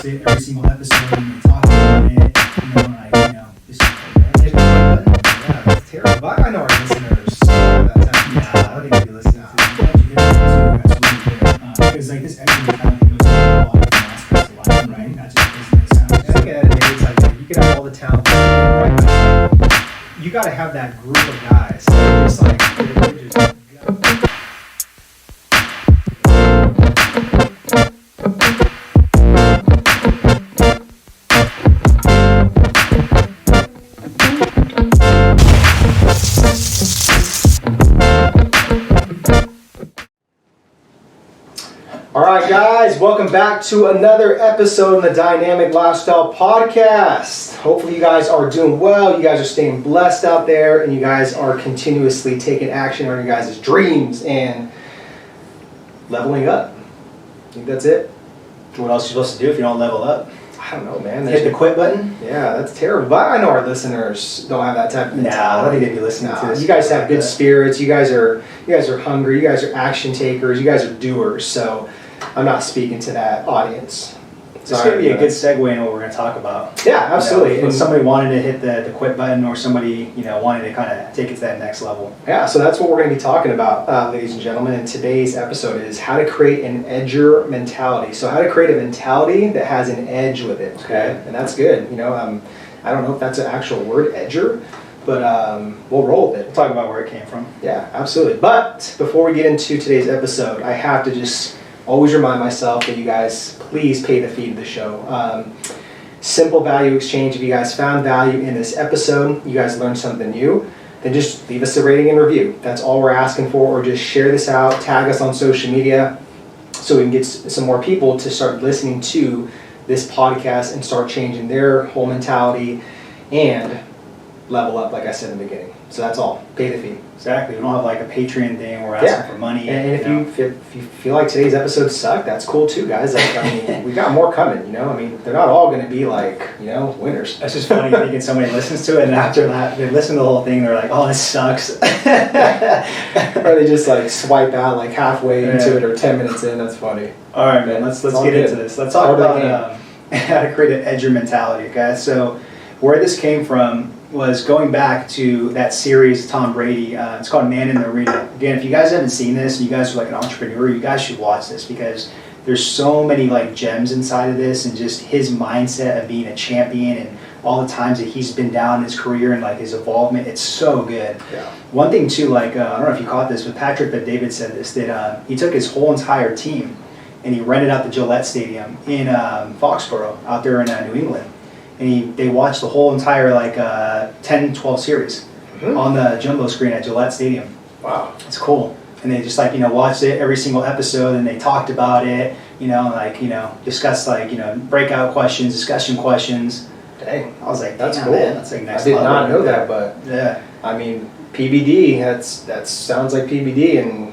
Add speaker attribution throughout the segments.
Speaker 1: watched it every single episode and they talked about it, this is hit the button.
Speaker 2: Yeah, that's terrible. But I know our listeners that time.
Speaker 1: Yeah, I think they'd be listening to it. Glad you hit it too. That's really good. Because like this extra talent goes into a lot of different aspects of life, right? Not just business.
Speaker 2: I think at the end of the day, it's like you can have all the talent, right? But you got to have that group of guys. Just like they're just. Alright guys, welcome back to another episode of the Dynamic Lifestyle Podcast. Hopefully you guys are doing well, you guys are staying blessed out there, and you guys are continuously taking action on your guys' dreams and leveling up. I think that's it.
Speaker 1: What else are you supposed to do if you don't level up?
Speaker 2: I don't know, man.
Speaker 1: Hit the quit button?
Speaker 2: Yeah, that's terrible. But I know our listeners don't have that type of mentality.
Speaker 1: I don't think they'd be listening to this.
Speaker 2: You guys have good spirits, you guys are hungry, you guys are action takers, you guys are doers, so I'm not speaking to that audience.
Speaker 1: It's going to be a good segue into what we're going to talk about.
Speaker 2: Yeah, absolutely.
Speaker 1: If somebody wanted to hit the quit button, or somebody wanted to kind of take it to that next level.
Speaker 2: Yeah, so that's what we're going to be talking about, ladies and gentlemen. And today's episode is how to create an edger mentality. So how to create a mentality that has an edge with it. Okay, and that's good. I don't know if that's an actual word, edger, but we'll roll with it.
Speaker 1: We'll talk about where it came from.
Speaker 2: Yeah, absolutely. But before we get into today's episode, I have to just always remind myself that you guys please pay the fee to the show. Simple value exchange. If you guys found value in this episode, you guys learned something new, then just leave us a rating and review. That's all we're asking for, or just share this out, tag us on social media so we can get some more people to start listening to this podcast and start changing their whole mentality and level up, like I said in the beginning. So that's all. Pay the fee.
Speaker 1: Exactly. We don't have like a Patreon thing where we're asking for money.
Speaker 2: And if you feel like today's episode sucked, that's cool too, guys. Like, we got more coming, they're not all going to be like, winners.
Speaker 1: That's just funny thinking somebody listens to it and after that, they listen to the whole thing, they're like, oh, this sucks.
Speaker 2: Or they just like swipe out like halfway into it or 10 minutes in. That's funny.
Speaker 1: All right, man, let's get into this. Let's talk about how to create an edger mentality, okay? So where this came from was going back to that series, Tom Brady. It's called Man in the Arena. Again, if you guys haven't seen this and you guys are like an entrepreneur, you guys should watch this because there's so many like gems inside of this, and just his mindset of being a champion and all the times that he's been down in his career and like his involvement. It's so good. Yeah. One thing too, like I don't know if you caught this, but Patrick David said this, that he took his whole entire team and he rented out the Gillette Stadium in Foxborough out there in New England. And they watched the whole entire 10-12 series on the jumbo screen at Gillette Stadium.
Speaker 2: Wow.
Speaker 1: It's cool. And they just watched it every single episode, and they talked about it, discussed breakout questions, discussion questions.
Speaker 2: Dang.
Speaker 1: I was like,
Speaker 2: that's cool.
Speaker 1: Man, that's like next
Speaker 2: level. I did
Speaker 1: level.
Speaker 2: not know that, but
Speaker 1: yeah.
Speaker 2: I mean, PBD, that sounds like PBD and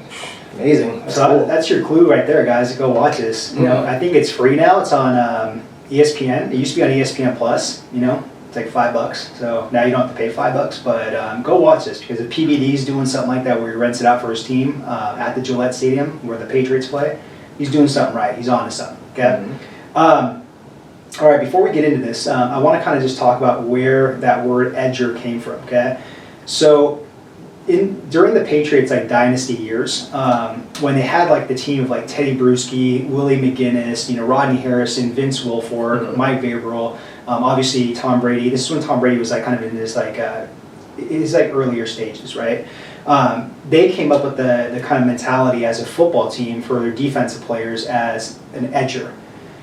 Speaker 2: amazing. That's cool.
Speaker 1: That's your clue right there, guys. Go watch this. I think it's free now. It's on ESPN. It used to be on ESPN Plus, it's like $5. So now you don't have to pay $5, but go watch this because if PBD's doing something like that where he rents it out for his team at the Gillette Stadium where the Patriots play, he's doing something right. He's on to something, okay? All right, before we get into this, I want to kind of just talk about where that word edger came from, okay? So during the Patriots dynasty years, when they had the team of Teddy Bruschi, Willie McGinnis, Rodney Harrison, Vince Wilfork, Mike Vrabel, obviously Tom Brady. This is when Tom Brady was kind of in this his earlier stages, right? They came up with the kind of mentality as a football team for their defensive players as an edger.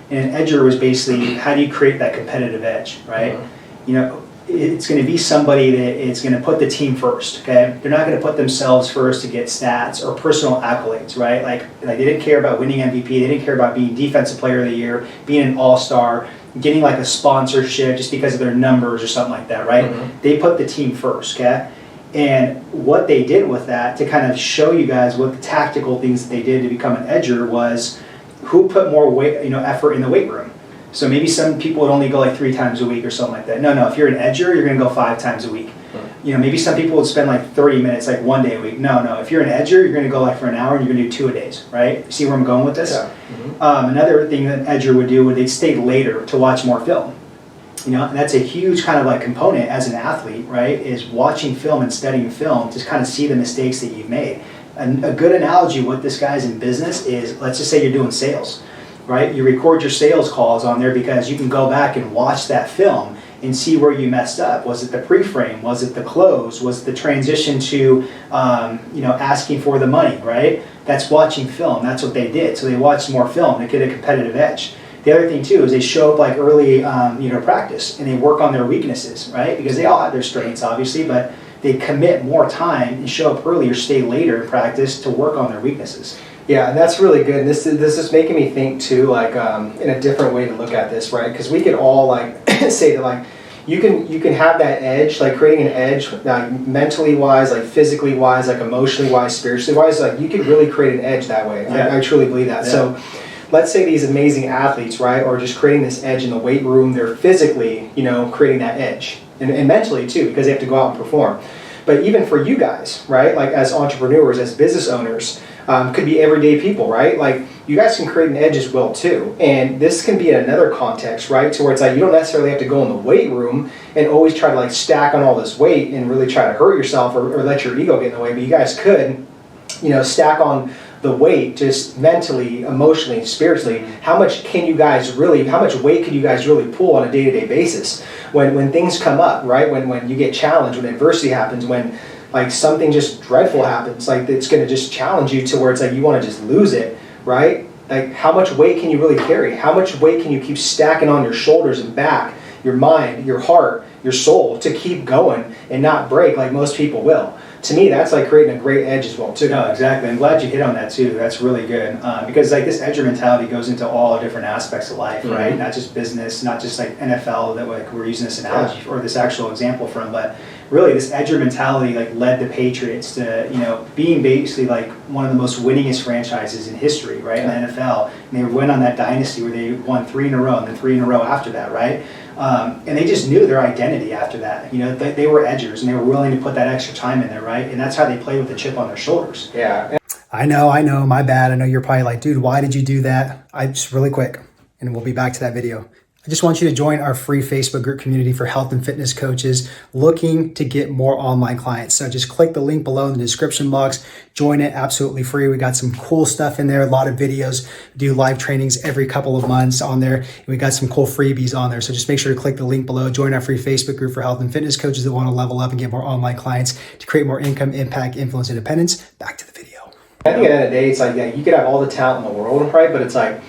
Speaker 1: And an edger was basically how do you create that competitive edge, right? It's going to be somebody that is going to put the team first, okay? They're not going to put themselves first to get stats or personal accolades, right? Like they didn't care about winning MVP. They didn't care about being Defensive Player of the Year, being an all-star, getting a sponsorship just because of their numbers or something like that, right? They put the team first, okay? And what they did with that, to kind of show you guys what the tactical things that they did to become an edger was who put more weight, effort in the weight room. So maybe some people would only go 3 times a week or something like that. No, if you're an edger, you're going to go 5 times a week. maybe some people would spend like 30 minutes, like 1 day a week. No. If you're an edger, you're going to go like for an hour and you're going to do 2 a days, right? You see where I'm going with this?
Speaker 2: Yeah.
Speaker 1: Another thing that an edger would do would they'd stay later to watch more film. And that's a huge kind of like component as an athlete, right? Is watching film and studying film to kind of see the mistakes that you've made. And a good analogy what this guy's in business is, let's just say you're doing sales, right? You record your sales calls on there because you can go back and watch that film and see where you messed up. Was it the pre-frame? Was it the close? Was it the transition to, asking for the money, right? That's watching film. That's what they did. So they watched more film to get a competitive edge. The other thing too is they show up like early, practice, and they work on their weaknesses, right? Because they all have their strengths, obviously, but they commit more time and show up early or stay later in practice to work on their weaknesses.
Speaker 2: Yeah, and that's really good. And this is making me think too, like in a different way to look at this, right? Because we could all like say that like you can have that edge, like creating an edge, like mentally wise, like physically wise, like emotionally wise, spiritually wise. Like you could really create an edge that way.
Speaker 1: Yeah.
Speaker 2: I truly believe that.
Speaker 1: Yeah.
Speaker 2: So let's say these amazing athletes, right, are just creating this edge in the weight room. They're physically, creating that edge, and mentally too, because they have to go out and perform. But even for you guys, right, like as entrepreneurs, as business owners, could be everyday people, right? Like you guys can create an edge as well too. And this can be in another context, right? To where it's like you don't necessarily have to go in the weight room and always try to like stack on all this weight and really try to hurt yourself or let your ego get in the way. But you guys could, stack on the weight just mentally, emotionally, spiritually. How much weight could you guys really pull on a day-to-day basis when things come up, right? When you get challenged, when adversity happens, when like something just dreadful happens, like it's going to just challenge you to where it's like you want to just lose it, right? Like how much weight can you really carry? How much weight can you keep stacking on your shoulders and back, your mind, your heart, your soul to keep going and not break like most people will? To me, that's like creating a great edge as well too.
Speaker 1: No, exactly. I'm glad you hit on that too. That's really good because like this edger mentality goes into all different aspects of life, right? Not just business, not just like NFL that like we're using this analogy or this actual example from, but really this edger mentality like led the Patriots to being basically like one of the most winningest franchises in history, right? In the NFL, and they went on that dynasty where they won 3 in a row and then 3 in a row after that, right? And they just knew their identity after that. They were edgers and they were willing to put that extra time in there, right? And that's how they play with the chip on their shoulders.
Speaker 2: Yeah.
Speaker 3: I know, my bad. I know you're probably like, dude, why did you do that? Just really quick, and we'll be back to that video. I just want you to join our free Facebook group community for health and fitness coaches looking to get more online clients. So just click the link below in the description box, join it absolutely free. We got some cool stuff in there, a lot of videos, do live trainings every couple of months on there. And we got some cool freebies on there. So just make sure to click the link below, join our free Facebook group for health and fitness coaches that want to level up and get more online clients to create more income, impact, influence, independence. Back to the video.
Speaker 2: I think at the end of the day, it's like, yeah, you could have all the talent in the world, right? But it's like,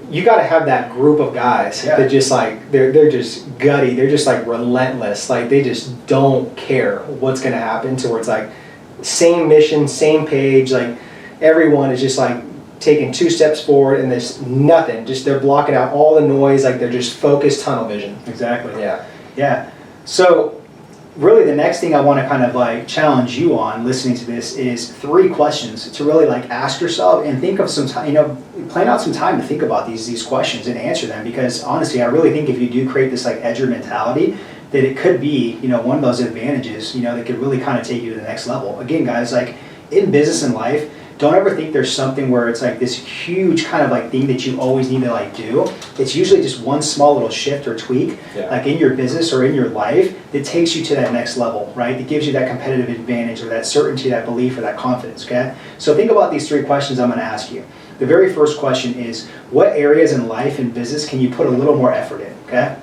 Speaker 2: you got to have that group of guys that just like, they're just gutty. They're just like relentless. Like they just don't care what's going to happen to where it's like same mission, same page. Like everyone is just like taking 2 steps forward and there's nothing. Just they're blocking out all the noise. Like they're just focused tunnel vision.
Speaker 1: Exactly. Yeah. So really the next thing I want to kind of like challenge you on listening to this is 3 questions to really like ask yourself and think of some time, plan out some time to think about these questions and answer them, because honestly, I really think if you do create this like edger mentality, that it could be, one of those advantages, that could really kind of take you to the next level. Again, guys, like in business and life, don't ever think there's something where it's like this huge kind of like thing that you always need to like do. It's usually just one small little shift or tweak, like in your business or in your life, that takes you to that next level, right? That gives you that competitive advantage or that certainty, that belief, or that confidence, okay? So think about these 3 questions I'm gonna ask you. The very first question is, what areas in life and business can you put a little more effort in, okay?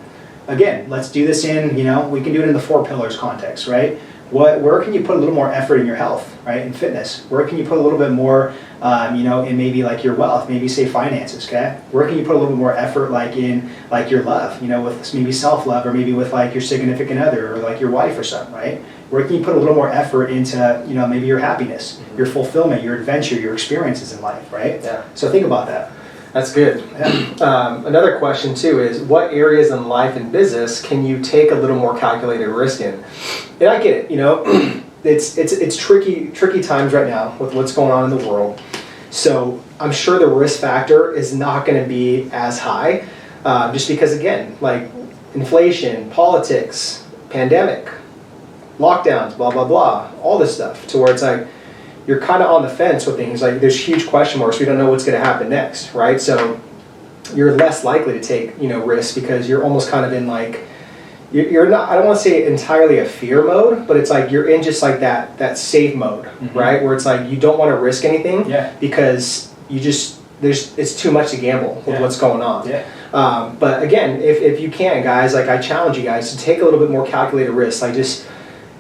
Speaker 1: Again, let's do this in, we can do it in the 4 pillars context, right? Where can you put a little more effort in your health, right? In fitness, where can you put a little bit more, in maybe like your wealth, maybe say finances, okay? Where can you put a little bit more effort like in like your love, with maybe self-love or maybe with like your significant other or like your wife or something, right? Where can you put a little more effort into, maybe your happiness, your fulfillment, your adventure, your experiences in life, right?
Speaker 2: Yeah.
Speaker 1: So think about that.
Speaker 2: That's good. Another question too is, what areas in life and business can you take a little more calculated risk in? And I get it, it's tricky times right now with what's going on in the world. So I'm sure the risk factor is not going to be as high, just because again, like inflation, politics, pandemic, lockdowns, blah, blah, blah, all this stuff, to where it's like, you're kind of on the fence with things. Like there's huge question marks. We don't know what's going to happen next, right? So you're less likely to take, risks because you're almost kind of in like, you're not, I don't want to say entirely a fear mode, but it's like you're in just like that safe mode, right? Where it's like you don't want to risk anything because it's too much to gamble with what's going on. But again, if you can, guys, like I challenge you guys to take a little bit more calculated risks. Like just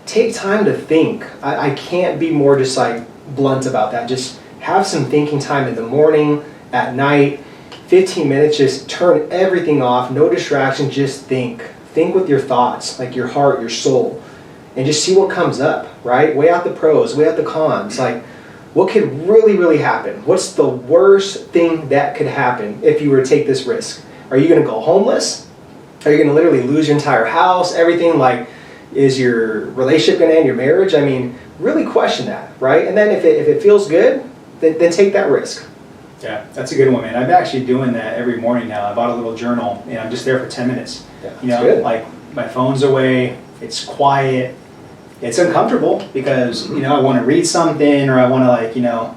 Speaker 2: take time to think. I can't be more just like blunt about that. Just have some thinking time in the morning, at night, 15 minutes, just turn everything off, no distractions, just think. Think with your thoughts, like your heart, your soul, and just see what comes up, right? Weigh out the pros, weigh out the cons. Like, what could really, really happen? What's the worst thing that could happen if you were to take this risk? Are you going to go homeless? Are you going to literally lose your entire house, everything? Like, is your relationship going to end, your marriage? I mean, really question that, right? And then if it feels good, then take that risk.
Speaker 1: Yeah, that's a good one, man. I'm actually doing that every morning now. I bought a little journal, and I'm just there for 10 minutes.
Speaker 2: Yeah, good.
Speaker 1: Like my phone's away, it's quiet, it's uncomfortable because, I want to read something or I want to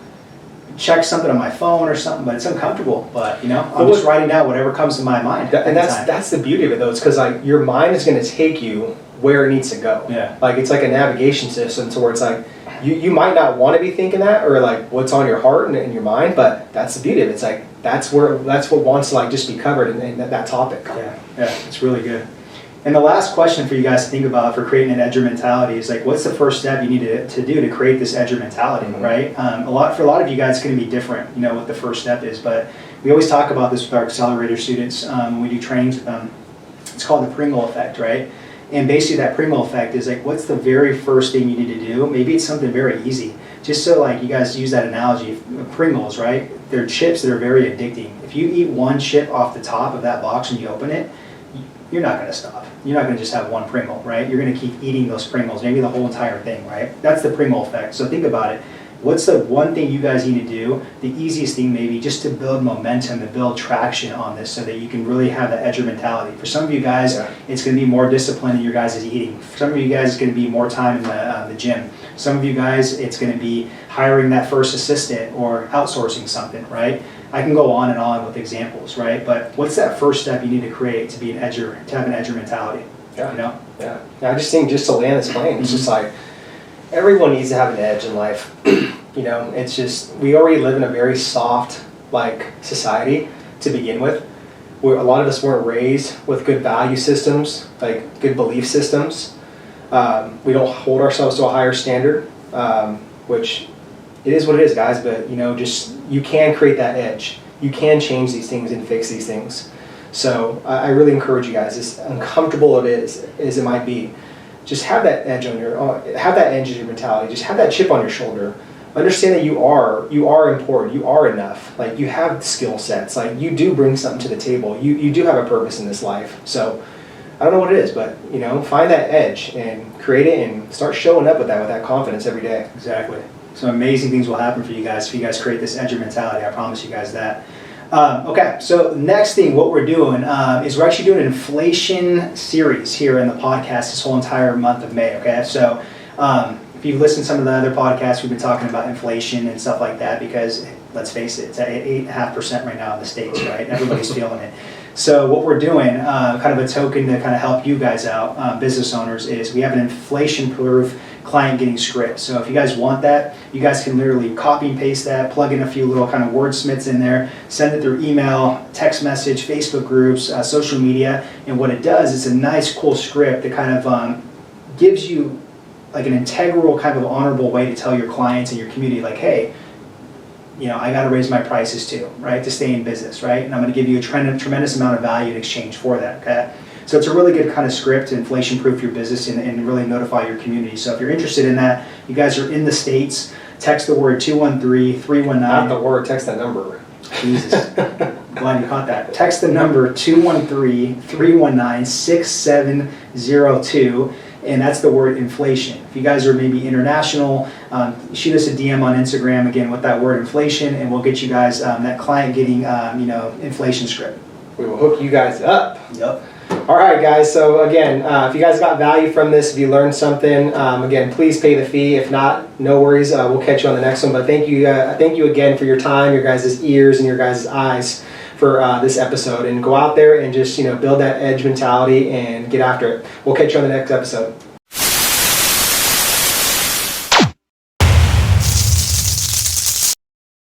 Speaker 1: check something on my phone or something, but it's uncomfortable. But, I'm just writing down whatever comes to my mind.
Speaker 2: And that's the beauty of it, though. It's because like your mind is going to take you where it needs to go.
Speaker 1: Yeah.
Speaker 2: Like it's like a navigation system to where it's like, you might not want to be thinking that or like what's on your heart and in your mind, but that's the beauty of it. It's like that's what wants to like just be covered in that topic.
Speaker 1: Yeah, it's really good. And the last question for you guys to think about for creating an edger mentality is like, what's the first step you need to do to create this edger mentality, right? For a lot of you guys, it's going to be different, what the first step is. But we always talk about this with our accelerator students when we do trainings with them. It's called the Pringle effect, right? And basically that Pringle effect is like, what's the very first thing you need to do? Maybe it's something very easy. Just so like you guys use that analogy, Pringles, right? They're chips that are very addicting. If you eat one chip off the top of that box and you open it, you're not going to stop. You're not going to just have one Pringle, right? You're going to keep eating those Pringles, maybe the whole entire thing, right? That's the Pringle effect. So think about it. What's the one thing you guys need to do, the easiest thing maybe, just to build momentum and build traction on this so that you can really have that edger mentality. For some of you guys, it's going to be more discipline in your guys' eating. For some of you guys, it's going to be more time in the gym. Some of you guys, it's going to be hiring that first assistant or outsourcing something, right? I can go on and on with examples, right? But what's that first step you need to create to be an edger, to have an edger mentality?
Speaker 2: Yeah. I just think just to land this plane, it's just like, everyone needs to have an edge in life. It's just, we already live in a very soft, society to begin with, where a lot of us weren't raised with good value systems, like good belief systems. We don't hold ourselves to a higher standard, which it is what it is, guys, but, you can create that edge. You can change these things and fix these things. So I really encourage you guys, as uncomfortable as it might be, just have that edge on have that edge in your mentality. Just have that chip on your shoulder. Understand that you are important. You are enough. Like you have skill sets. Like you do bring something to the table. You do have a purpose in this life. So I don't know what it is, but find that edge and create it and start showing up with that confidence every day.
Speaker 1: Exactly. Some amazing things will happen for you guys if you guys create this edger mentality. I promise you guys that. Okay, so next thing, what we're doing is we're actually doing an inflation series here in the podcast this whole entire month of May, okay? So if you've listened to some of the other podcasts, we've been talking about inflation and stuff like that because, let's face it, it's at 8.5% right now in the States, right? Everybody's feeling it. So what we're doing, kind of a token to kind of help you guys out, business owners, is we have an inflation-proof client getting script. So if you guys want that, you guys can literally copy and paste that, plug in a few little kind of wordsmiths in there, send it through email, text message, Facebook groups, social media, and what it does is a nice, cool script that kind of gives you like an integral kind of honorable way to tell your clients and your community, like, hey, I got to raise my prices too, right, to stay in business, right? And I'm going to give you a tremendous amount of value in exchange for that, okay? So it's a really good kind of script to inflation-proof your business and really notify your community. So if you're interested in that, you guys are in the States, text the word 213-319.
Speaker 2: Not the word, text that number.
Speaker 1: Jesus. Glad you caught that. Text the number 213-319-6702. And that's the word inflation. If you guys are maybe international, shoot us a DM on Instagram, again, with that word inflation, and we'll get you guys that client getting, inflation script.
Speaker 2: We will hook you guys up.
Speaker 1: Yep.
Speaker 2: All All right, guys. So again, if you guys got value from this, if you learned something, again, please pay the fee. If not, no worries. We'll catch you on the next one. But thank you again for your time, your guys' ears, and your guys' eyes for this episode. And go out there and just build that edge mentality and get after it. We'll catch you on the next episode.